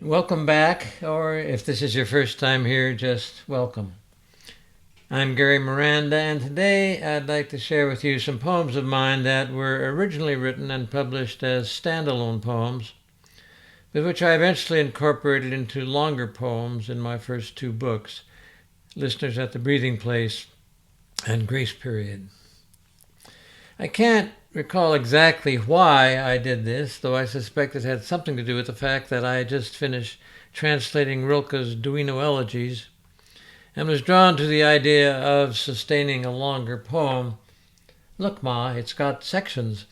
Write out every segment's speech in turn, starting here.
Welcome back, or if this is your first time here, just welcome. I'm Gary Miranda, and today I'd like to share with you some poems of mine that were originally written and published as standalone poems, but which I eventually incorporated into longer poems in my first two books, Listeners at the Breathing Place and Grace Period. I can't recall exactly why I did this, though I suspect it had something to do with the fact that I had just finished translating Rilke's Duino Elegies and was drawn to the idea of sustaining a longer poem. Look, Ma, it's got sections.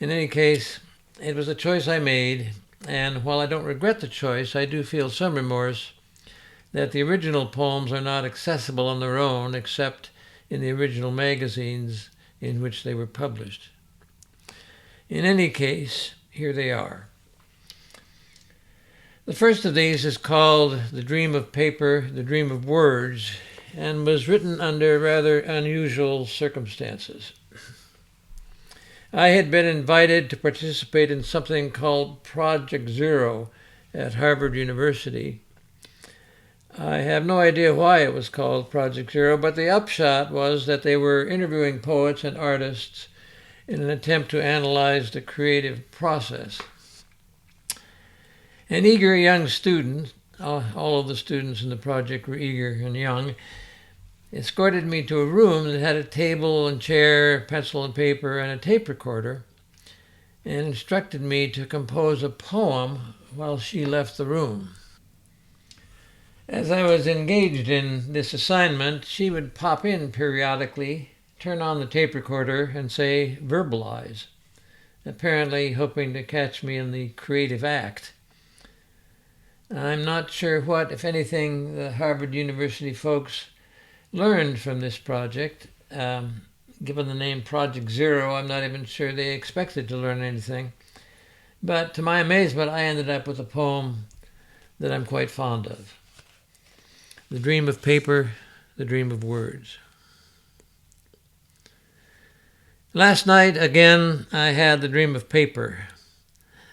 In any case, it was a choice I made, and while I don't regret the choice, I do feel some remorse that the original poems are not accessible on their own except in the original magazines in which they were published. In any case, here they are. The first of these is called The Dream of Paper, The Dream of Words, and was written under rather unusual circumstances. I had been invited to participate in something called Project Zero at Harvard University. I have no idea why it was called Project Zero, but the upshot was that they were interviewing poets and artists in an attempt to analyze the creative process. An eager young student, all of the students in the project were eager and young, escorted me to a room that had a table and chair, pencil and paper, and a tape recorder, and instructed me to compose a poem while she left the room. As I was engaged in this assignment, she would pop in periodically, turn on the tape recorder, and say, "Verbalize," apparently hoping to catch me in the creative act. I'm not sure what, if anything, the Harvard University folks learned from this project. Given the name Project Zero, I'm not even sure they expected to learn anything. But to my amazement, I ended up with a poem that I'm quite fond of. The Dream of Paper, The Dream of Words. Last night, again, I had the dream of paper.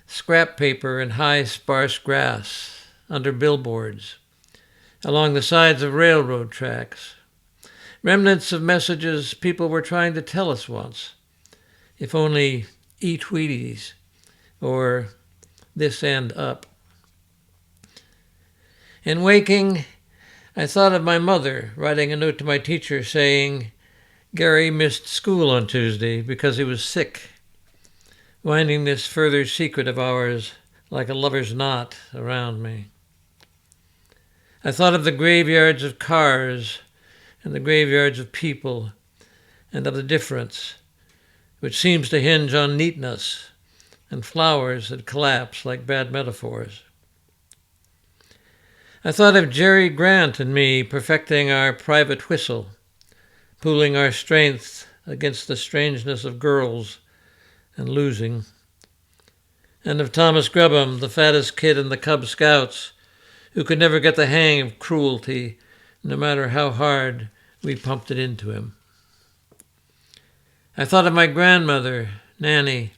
Scrap paper and high, sparse grass under billboards, along the sides of railroad tracks. Remnants of messages people were trying to tell us once. If only eat Wheaties, or this end up. In waking, I thought of my mother writing a note to my teacher saying, "Gary missed school on Tuesday because he was sick," winding this further secret of ours like a lover's knot around me. I thought of the graveyards of cars and the graveyards of people, and of the difference, which seems to hinge on neatness and flowers that collapse like bad metaphors. I thought of Jerry Grant and me perfecting our private whistle, pooling our strength against the strangeness of girls and losing, and of Thomas Grubham, the fattest kid in the Cub Scouts, who could never get the hang of cruelty, no matter how hard we pumped it into him. I thought of my grandmother, Nanny,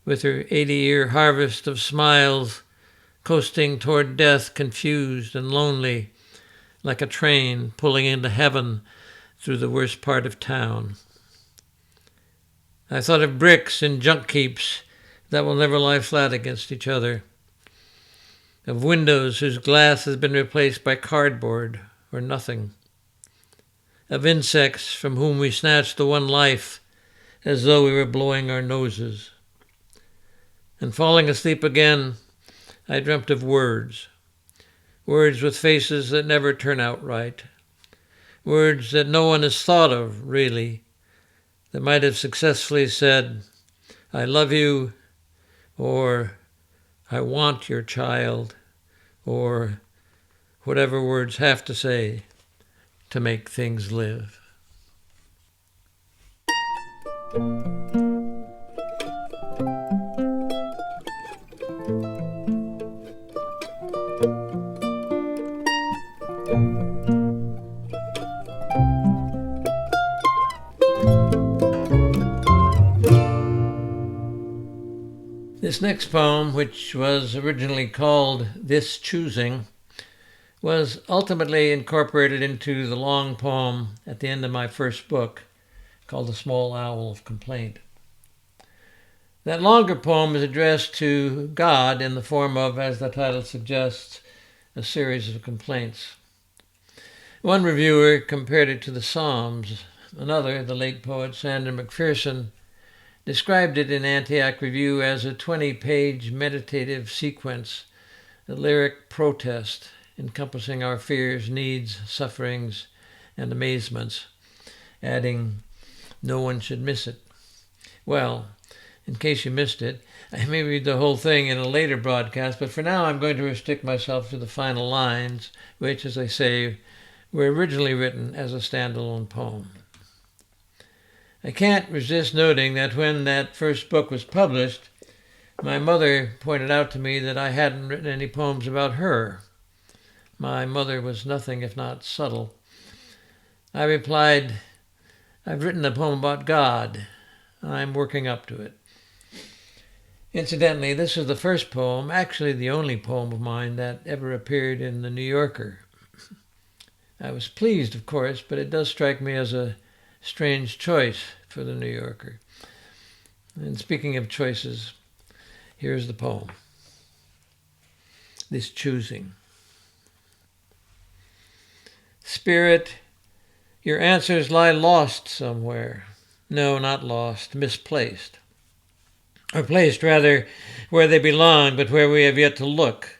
with her 80-year harvest of smiles, coasting toward death, confused and lonely, like a train pulling into heaven through the worst part of town. I thought of bricks in junk heaps that will never lie flat against each other, of windows whose glass has been replaced by cardboard or nothing, of insects from whom we snatched the one life as though we were blowing our noses. And falling asleep again, I dreamt of words with faces that never turn out right, words that no one has thought of, really, that might have successfully said, "I love you," or "I want your child," or whatever words have to say to make things live. This This next poem, which was originally called This Choosing, was ultimately incorporated into the long poem at the end of my first book called The Small Owl of Complaint. That longer poem is addressed to God in the form of, as the title suggests, a series of complaints. One reviewer compared it to the Psalms. Another, the late poet Sander McPherson, described it in Antioch Review as a 20-page meditative sequence, a lyric protest encompassing our fears, needs, sufferings, and amazements, adding, "No one should miss it." Well, in case you missed it, I may read the whole thing in a later broadcast, but for now I'm going to restrict myself to the final lines, which, as I say, were originally written as a standalone poem. I can't resist noting that when that first book was published, my mother pointed out to me that I hadn't written any poems about her. My mother was nothing if not subtle. I replied, "I've written a poem about God. I'm working up to it." Incidentally, this is the first poem, actually the only poem of mine, that ever appeared in the New Yorker. I was pleased, of course, but it does strike me as a strange choice for the New Yorker. And speaking of choices, here's the poem, This Choosing. Spirit, your answers lie lost somewhere. No, not lost, misplaced. Or placed, rather, where they belong, but where we have yet to look,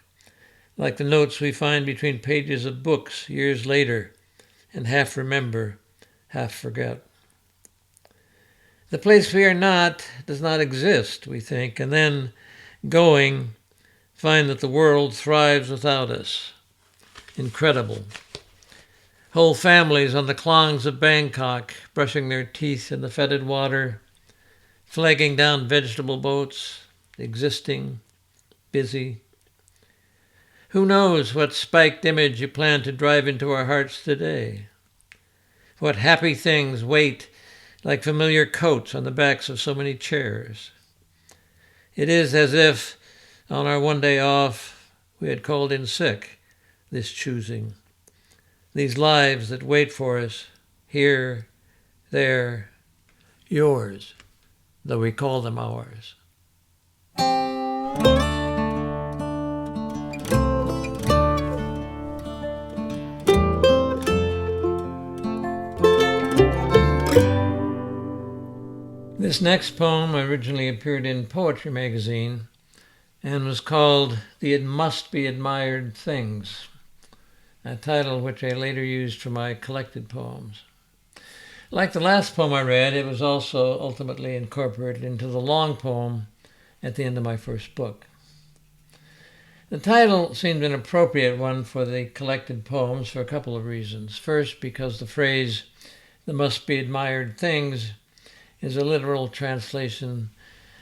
like the notes we find between pages of books years later, and half remember, half forget. The place we are not does not exist, we think, and then, going, find that the world thrives without us. Incredible. Whole families on the klongs of Bangkok, brushing their teeth in the fetid water, flagging down vegetable boats, existing, busy. Who knows what spiked image you plan to drive into our hearts today? What happy things wait like familiar coats on the backs of so many chairs? It is as if, on our one day off, we had called in sick, this choosing. These lives that wait for us, here, there, yours, though we call them ours. This next poem originally appeared in Poetry Magazine and was called The It Must Be Admired Things, a title which I later used for my collected poems. Like the last poem I read, it was also ultimately incorporated into the long poem at the end of my first book. The title seemed an appropriate one for the collected poems for a couple of reasons. First, because the phrase, "the must be admired things," is a literal translation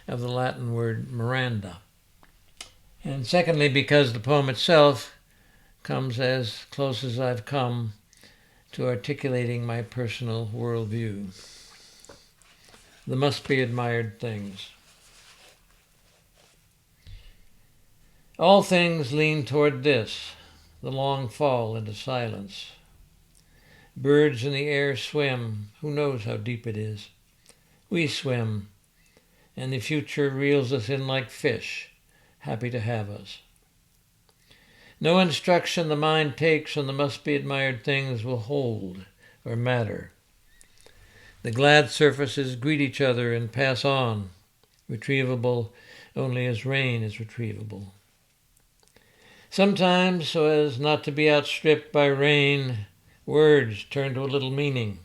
of the Latin word Miranda. And secondly, because the poem itself comes as close as I've come to articulating my personal worldview. The must be admired things. All things lean toward this, the long fall into silence. Birds in the air swim, who knows how deep it is. We swim, and the future reels us in like fish, happy to have us. No instruction the mind takes on the must-be-admired things will hold or matter. The glad surfaces greet each other and pass on, retrievable only as rain is retrievable. Sometimes, so as not to be outstripped by rain, words turn to a little meaning.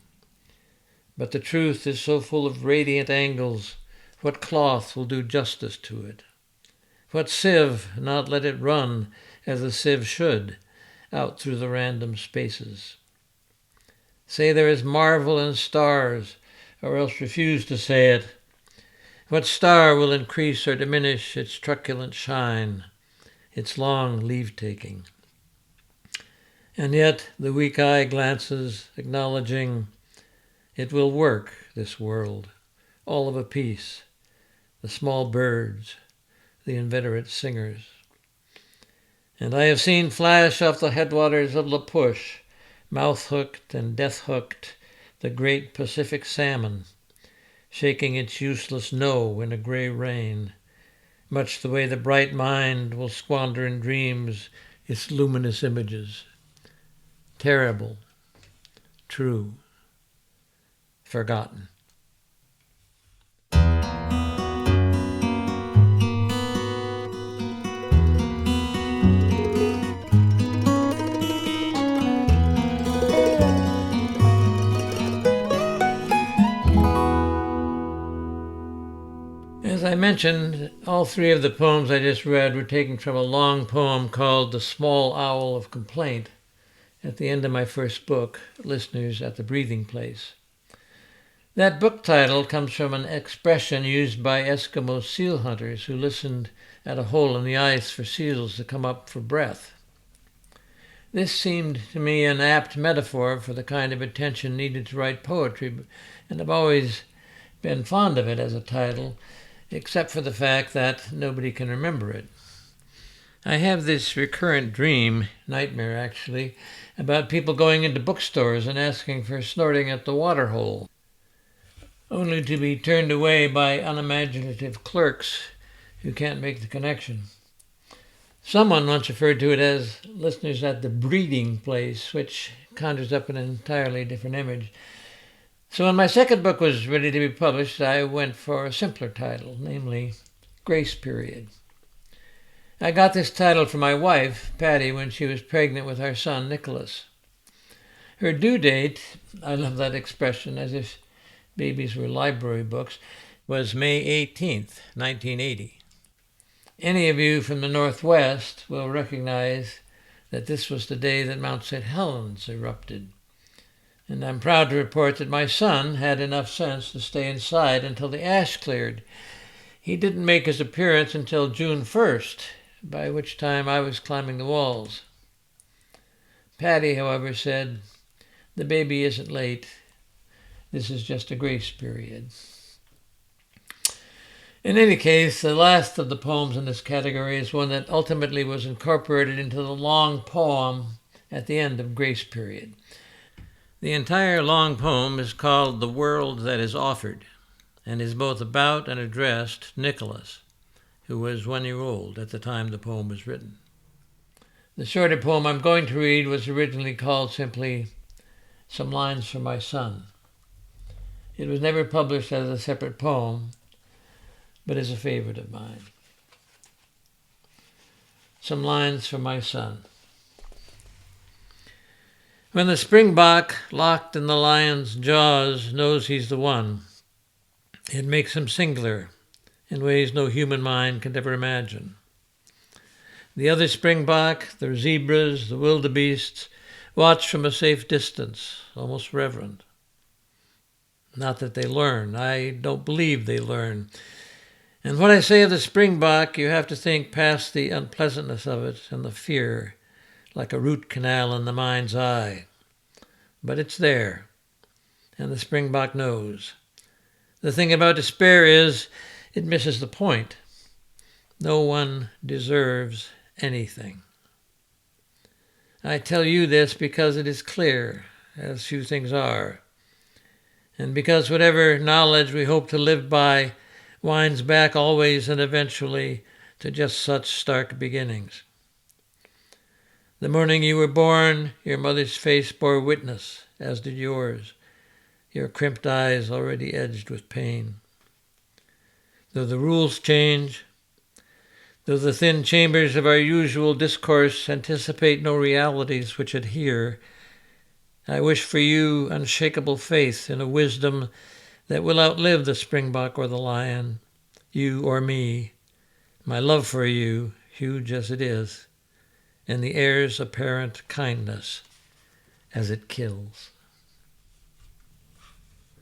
But the truth is so full of radiant angles, what cloth will do justice to it? What sieve not let it run as a sieve should, out through the random spaces? Say there is marvel in stars, or else refuse to say it. What star will increase or diminish its truculent shine, its long leave-taking? And yet the weak eye glances, acknowledging it will work, this world, all of a piece, the small birds, the inveterate singers. And I have seen flash off the headwaters of La Push, mouth-hooked and death-hooked, the great Pacific salmon, shaking its useless no in a gray rain, much the way the bright mind will squander in dreams its luminous images. Terrible, true, forgotten. As I mentioned, all three of the poems I just read were taken from a long poem called The Small Owl of Complaint at the end of my first book, Listeners at the Breathing Place. That book title comes from an expression used by Eskimo seal hunters who listened at a hole in the ice for seals to come up for breath. This seemed to me an apt metaphor for the kind of attention needed to write poetry, and I've always been fond of it as a title, except for the fact that nobody can remember it. I have this recurrent dream, nightmare actually, about people going into bookstores and asking for Snorting at the Waterhole, only to be turned away by unimaginative clerks who can't make the connection. Someone once referred to it as Listeners at the Breeding Place, which conjures up an entirely different image. So when my second book was ready to be published, I went for a simpler title, namely Grace Period. I got this title from my wife, Patty, when she was pregnant with our son, Nicholas. Her due date, I love that expression, as if babies were library books, was May 18th, 1980. Any of you from the Northwest will recognize that this was the day that Mount St. Helens erupted. And I'm proud to report that my son had enough sense to stay inside until the ash cleared. He didn't make his appearance until June 1st, by which time I was climbing the walls. Patty, however, said, "The baby isn't late. This is just a grace period." In any case, the last of the poems in this category is one that ultimately was incorporated into the long poem at the end of Grace Period. The entire long poem is called The World That Is Offered, and is both about and addressed Nicholas, who was 1 year old at the time the poem was written. The shorter poem I'm going to read was originally called simply Some Lines for My Son. It was never published as a separate poem, but is a favorite of mine. Some Lines for My Son. When the springbok, locked in the lion's jaws, knows he's the one, it makes him singular in ways no human mind can ever imagine. The other springbok, the zebras, the wildebeests, watch from a safe distance, almost reverent. Not that they learn. I don't believe they learn. And when I say of the springbok, you have to think past the unpleasantness of it and the fear, like a root canal in the mind's eye. But it's there, and the springbok knows. The thing about despair is it misses the point. No one deserves anything. I tell you this because it is clear, as few things are, and because whatever knowledge we hope to live by winds back always and eventually to just such stark beginnings. The morning you were born, your mother's face bore witness, as did yours, your crimped eyes already edged with pain. Though the rules change, though the thin chambers of our usual discourse anticipate no realities which adhere, I wish for you unshakable faith in a wisdom that will outlive the springbok or the lion, you or me, my love for you, huge as it is, and the air's apparent kindness as it kills.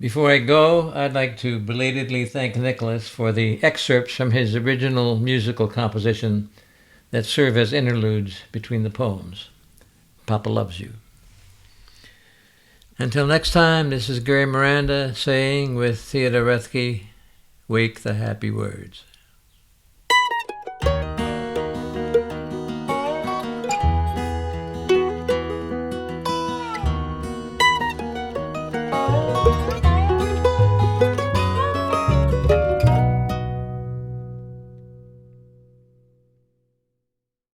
Before I go, I'd like to belatedly thank Nicholas for the excerpts from his original musical composition that serve as interludes between the poems. Papa loves you. Until next time, this is Gary Miranda saying with Theodore Roethke, wake the happy words.